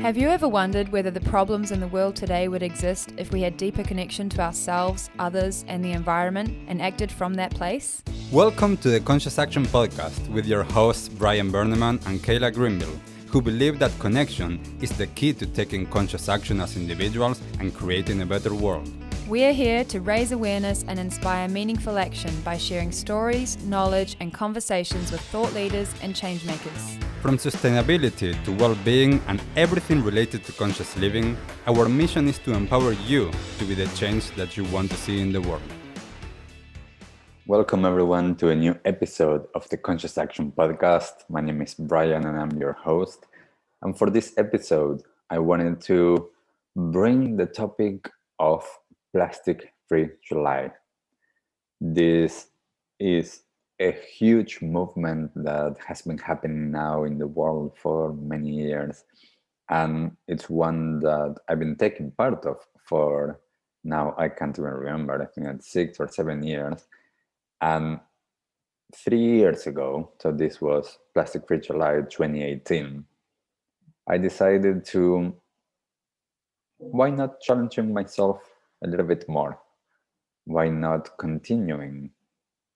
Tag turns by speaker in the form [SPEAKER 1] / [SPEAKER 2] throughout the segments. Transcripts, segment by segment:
[SPEAKER 1] Have you ever wondered whether the problems in the world today would exist if we had deeper connection to ourselves, others, and the environment and acted from that place?
[SPEAKER 2] Welcome to the Conscious Action Podcast with your hosts Brian Berneman and Kayla Greenville, who believe that connection is the key to taking conscious action as individuals and creating a better world.
[SPEAKER 1] We are here to raise awareness and inspire meaningful action by sharing stories, knowledge, and conversations with thought leaders and change makers.
[SPEAKER 2] From sustainability to well-being and everything related to conscious living, our mission is to empower you to be the change that you want to see in the world. Welcome everyone to a new episode of the Conscious Action Podcast. My name is Brian and I'm your host. And for this episode, I wanted to bring the topic of Plastic-Free July. This is a huge movement that has been happening now in the world for many years. And it's one that I've been taking part of for now, I can't even remember, I think it's 6 or 7 years. And 3 years ago, so this was Plastic-Free July 2018, I decided to, why not challenging myself a little bit more? Why not continuing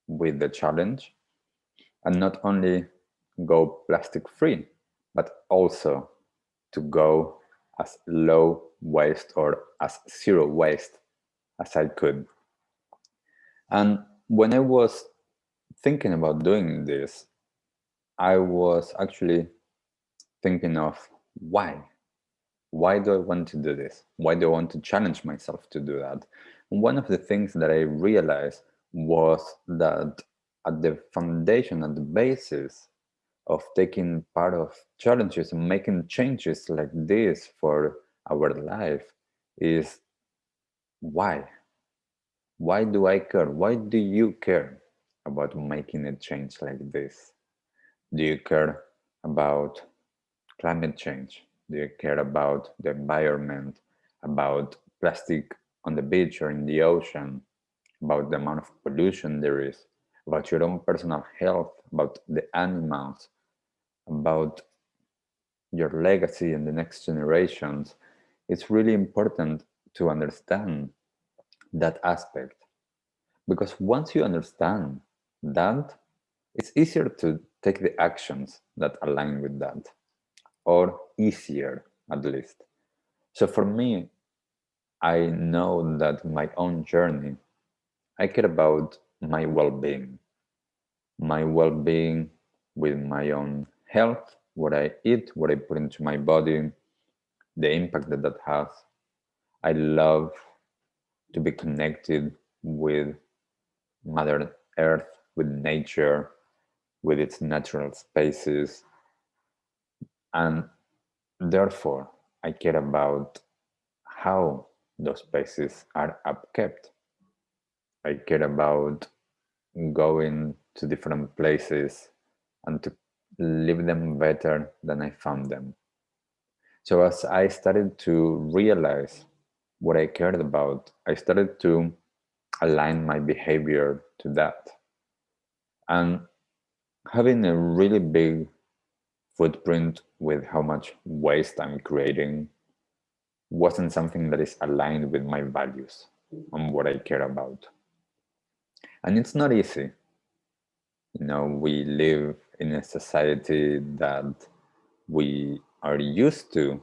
[SPEAKER 2] with the challenge and not only go plastic free, but also to go as low waste or as zero waste as I could. And when I was thinking about doing this, I was actually thinking of why. Why do I want to do this? Why do I want to challenge myself to do that? And one of the things that I realized was that at the foundation, at the basis of taking part of challenges and making changes like this for our life is why? Why do I care? Why do you care about making a change like this? Do you care about climate change? Do you care about the environment, about plastic on the beach or in the ocean, about the amount of pollution there is, about your own personal health, about the animals, about your legacy and the next generations? It's really important to understand that aspect, because once you understand that, it's easier to take the actions that align with that, or easier at least. So for me, I know that my own journey, I care about my well-being with my own health, what I eat, what I put into my body, the impact that that has. I love to be connected with Mother Earth, with nature, with its natural spaces. And therefore, I care about how those spaces are upkept. I care about going to different places and to leave them better than I found them. So as I started to realize what I cared about, I started to align my behavior to that. And having a really big footprint with how much waste I'm creating wasn't something that is aligned with my values and what I care about. And it's not easy. You know, we live in a society that we are used to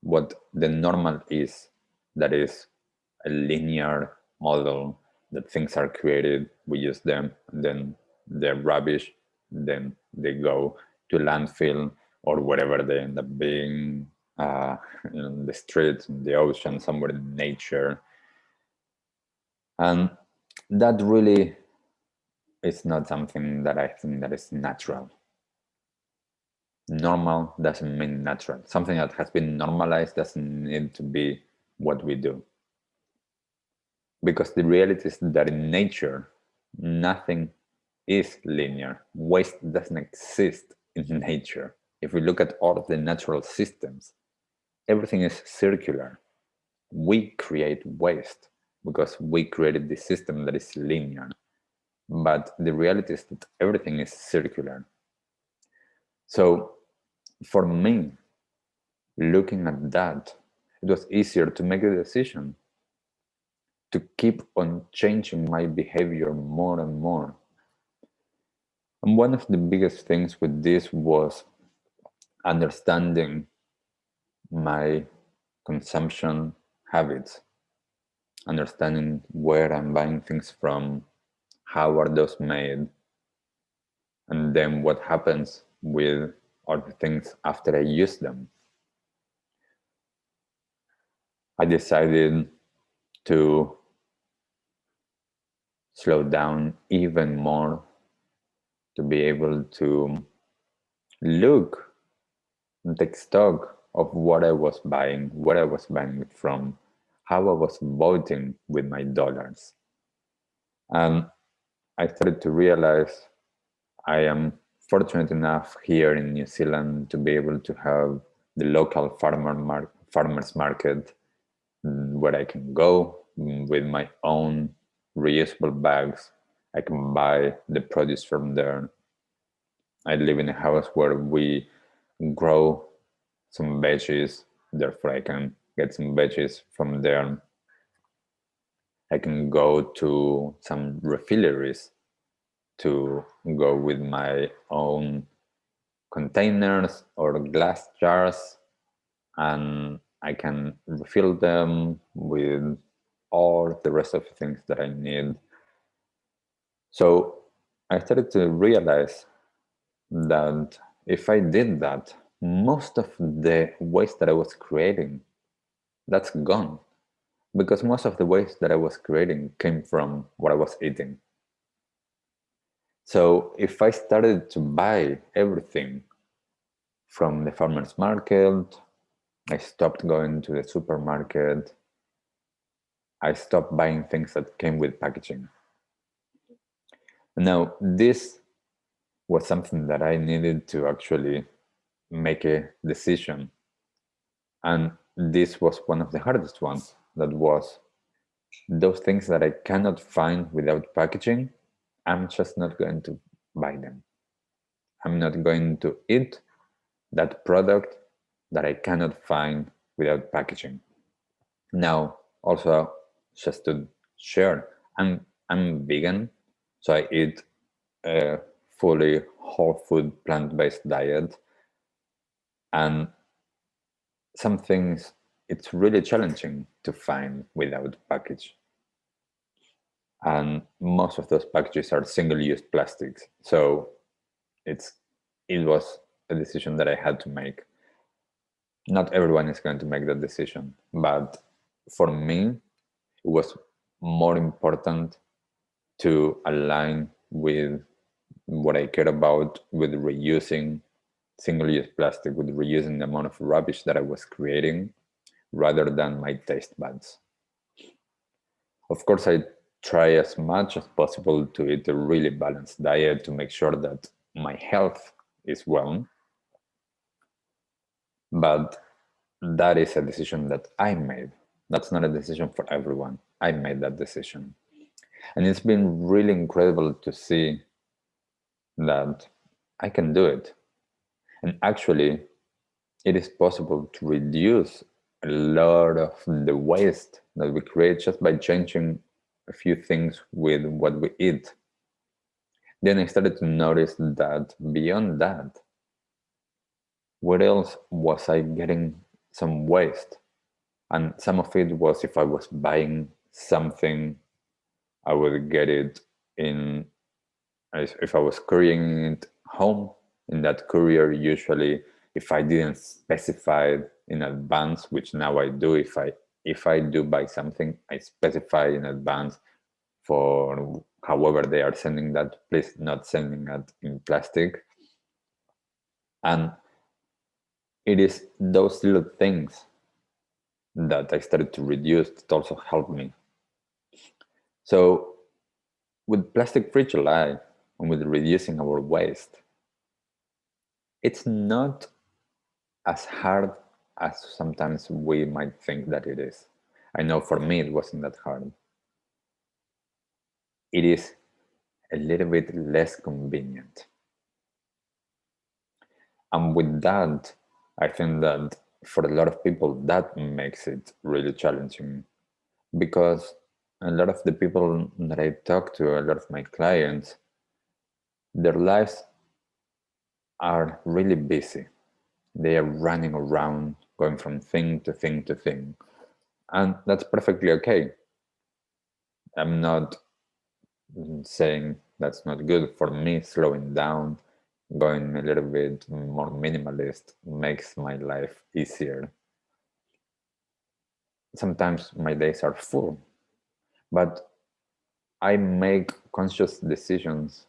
[SPEAKER 2] what the normal is, that is a linear model, that things are created, we use them, and then they're rubbish, then they go to landfill or wherever they end up being, in the streets, in the ocean, somewhere in nature. And that really is not something that I think that is natural. Normal doesn't mean natural. Something that has been normalized doesn't need to be what we do. Because the reality is that in nature, nothing is linear. Waste doesn't exist in nature. If we look at all of the natural systems, everything is circular. We create waste because we created this system that is linear. But the reality is that everything is circular. So for me, looking at that, it was easier to make the decision to keep on changing my behavior more and more. And one of the biggest things with this was understanding my consumption habits, understanding where I'm buying things from, how are those made, and then what happens with all the things after I use them. I decided to slow down even more, to be able to look and take stock of what I was buying, where I was buying it from, how I was voting with my dollars. And I started to realize I am fortunate enough here in New Zealand to be able to have the local farmers market where I can go with my own reusable bags. I can buy the produce from there. I live in a house where we grow some veggies, therefore I can get some veggies from there. I can go to some refilleries to go with my own containers or glass jars, and I can refill them with all the rest of the things that I need. So I started to realize that if I did that, most of the waste that I was creating, that's gone. Because most of the waste that I was creating came from what I was eating. So if I started to buy everything from the farmer's market, I stopped going to the supermarket, I stopped buying things that came with packaging. Now, this was something that I needed to actually make a decision. And this was one of the hardest ones. That was those things that I cannot find without packaging, I'm just not going to buy them. I'm not going to eat that product that I cannot find without packaging. Now, also, just to share, I'm vegan, so I eat a fully whole food plant-based diet, and some things it's really challenging to find without package. And most of those packages are single-use plastics, so it was a decision that I had to make. Not everyone is going to make that decision, but for me, it was more important to align with what I care about, with reusing single-use plastic, with reusing the amount of rubbish that I was creating, rather than my taste buds. Of course, I try as much as possible to eat a really balanced diet to make sure that my health is well. But that is a decision that I made. That's not a decision for everyone. I made that decision. And it's been really incredible to see that I can do it. And actually, it is possible to reduce a lot of the waste that we create just by changing a few things with what we eat. Then I started to notice that beyond that, where else was I getting some waste? And some of it was if I was buying something, I would get it in, if I was carrying it home, in that courier, usually if I didn't specify in advance, which now I do, if I do buy something, I specify in advance for however they are sending that, please not sending that in plastic. And it is those little things that I started to reduce that also helped me. So with Plastic Free July and with reducing our waste, it's not as hard as sometimes we might think that it is. I know for me it wasn't that hard. It is a little bit less convenient. And with that, I think that for a lot of people, that makes it really challenging, because a lot of the people that I talk to, a lot of my clients, their lives are really busy. They are running around, going from thing to thing to thing. And that's perfectly okay. I'm not saying that's not good. For me, slowing down, going a little bit more minimalist makes my life easier. Sometimes my days are full, but I make conscious decisions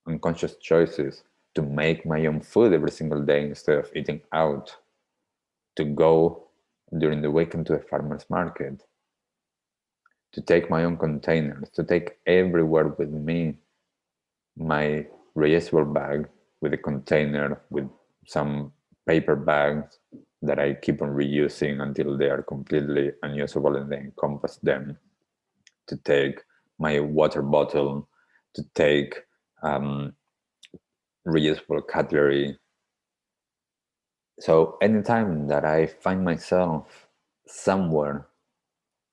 [SPEAKER 2] and conscious choices to make my own food every single day instead of eating out, to go during the weekend to a farmer's market, to take my own containers, to take everywhere with me my reusable bag with a container with some paper bags that I keep on reusing until they are completely unusable and then compost them, to take my water bottle, to take reusable cutlery. So anytime that I find myself somewhere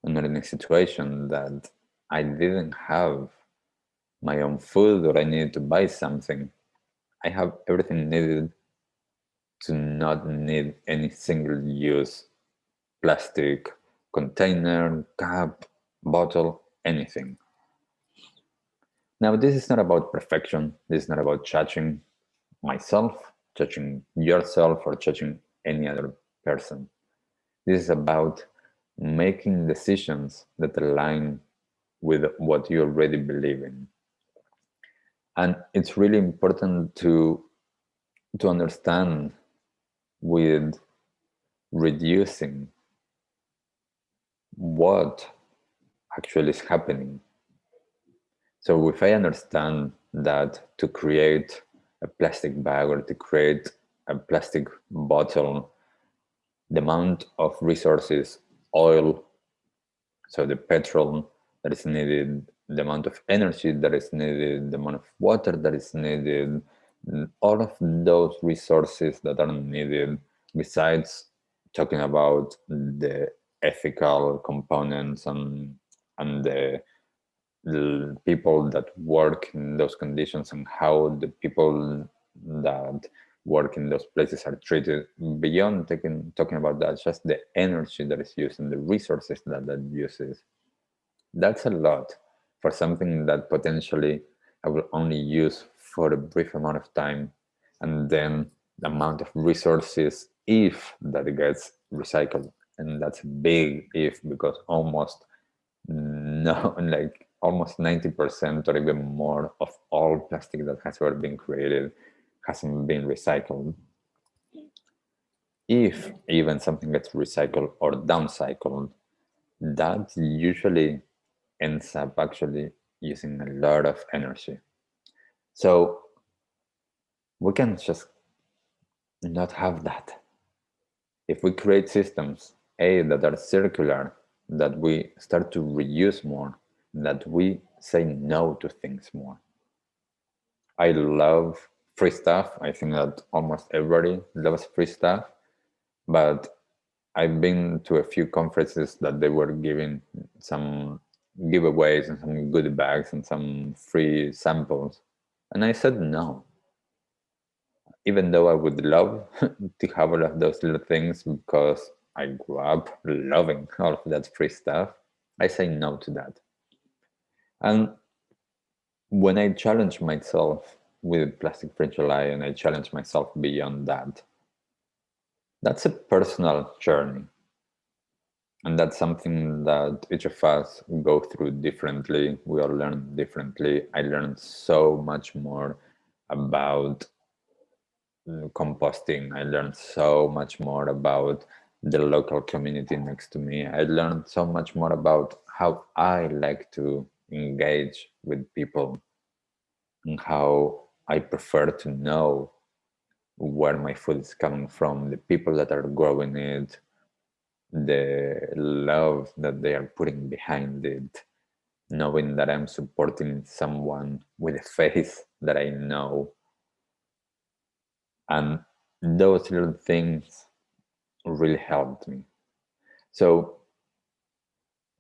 [SPEAKER 2] and in a situation that I didn't have my own food or I needed to buy something, I have everything needed to not need any single use plastic container, cup, bottle, anything. Now, this is not about perfection. This is not about judging myself, judging yourself, or judging any other person. This is about making decisions that align with what you already believe in. And it's really important to understand with reducing what actually is happening. So if I understand that to create a plastic bag or to create a plastic bottle, the amount of resources, oil, so the petrol that is needed, the amount of energy that is needed, the amount of water that is needed, all of those resources that are needed, besides talking about the ethical components and the people that work in those conditions and how the people that work in those places are treated, beyond talking about that, just the energy that is used and the resources that uses, that's a lot for something that potentially I will only use for a brief amount of time, and then the amount of resources, if that gets recycled, and that's a big if, because almost no, like almost 90% or even more of all plastic that has ever been created hasn't been recycled. If even something gets recycled or downcycled, that usually ends up actually using a lot of energy. So we can just not have that. If we create systems, A, that are circular, that we start to reuse more, that we say no to things more. I love free stuff. I think that almost everybody loves free stuff, but I've been to a few conferences that they were giving some giveaways and some goodie bags and some free samples. And I said no. Even though I would love to have all of those little things because I grew up loving all of that free stuff, I say no to that. And when I challenge myself with Plastic Free July and I challenge myself beyond that, that's a personal journey. And that's something that each of us go through differently. We all learn differently. I learned so much more about composting. I learned so much more about the local community next to me. I learned so much more about how I like to engage with people and how I prefer to know where my food is coming from, the people that are growing it, the love that they are putting behind it, knowing that I'm supporting someone with a face that I know. And those little things really helped me. So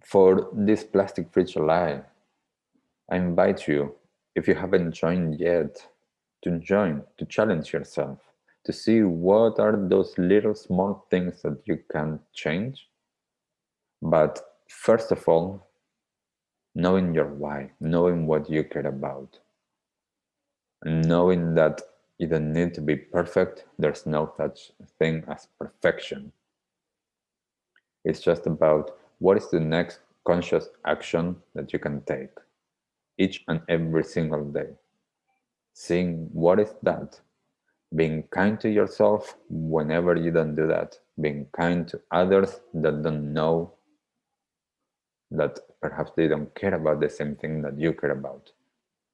[SPEAKER 2] for this plastic-free July, I invite you, if you haven't joined yet, to join, to challenge yourself, to see what are those little small things that you can change. But first of all, knowing your why, knowing what you care about, knowing that you don't need to be perfect, there's no such thing as perfection. It's just about what is the next conscious action that you can take each and every single day. Seeing what is that, being kind to yourself whenever you don't do that, being kind to others that don't know, that perhaps they don't care about the same thing that you care about.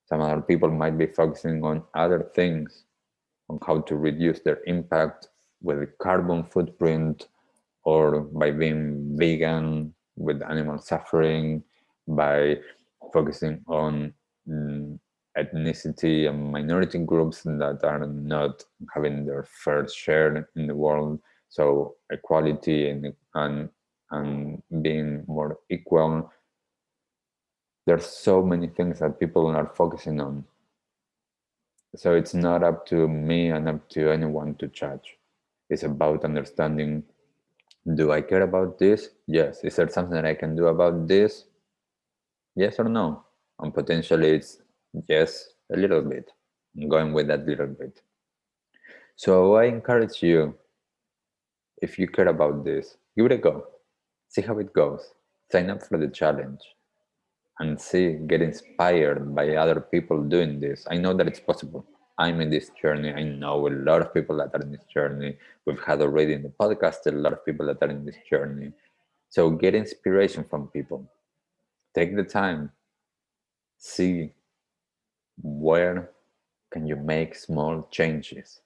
[SPEAKER 2] Some other people might be focusing on other things, on how to reduce their impact with a carbon footprint, or by being vegan with animal suffering, by focusing on ethnicity and minority groups that are not having their fair share in the world. So equality and being more equal. There's so many things that people are focusing on. So it's not up to me and up to anyone to judge. It's about understanding, do I care about this? Yes. Is there something that I can do about this? Yes or no? And potentially it's yes, a little bit. I'm going with that little bit. So I encourage you, if you care about this, give it a go. See how it goes. Sign up for the challenge and see, get inspired by other people doing this. I know that it's possible. I'm in this journey. I know a lot of people that are in this journey. We've had already in the podcast a lot of people that are in this journey. So get inspiration from people. Take the time. See where can you make small changes.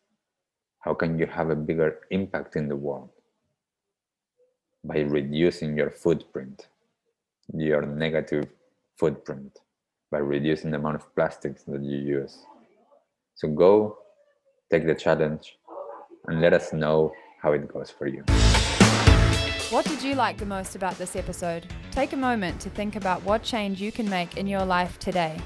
[SPEAKER 2] How can you have a bigger impact in the world? By reducing your footprint, your negative footprint, by reducing the amount of plastics that you use. So go, take the challenge, and let us know how it goes for you.
[SPEAKER 1] What did you like the most about this episode? Take a moment to think about what change you can make in your life today.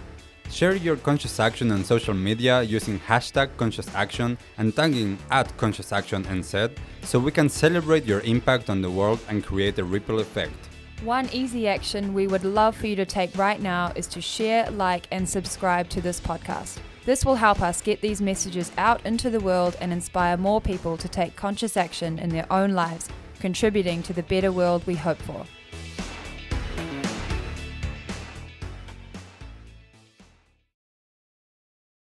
[SPEAKER 3] Share your conscious action on social media using #ConsciousAction and tagging @ConsciousActionNZ so we can celebrate your impact on the world and create a ripple effect.
[SPEAKER 1] One easy action we would love for you to take right now is to share, like, and subscribe to this podcast. This will help us get these messages out into the world and inspire more people to take conscious action in their own lives, contributing to the better world we hope for.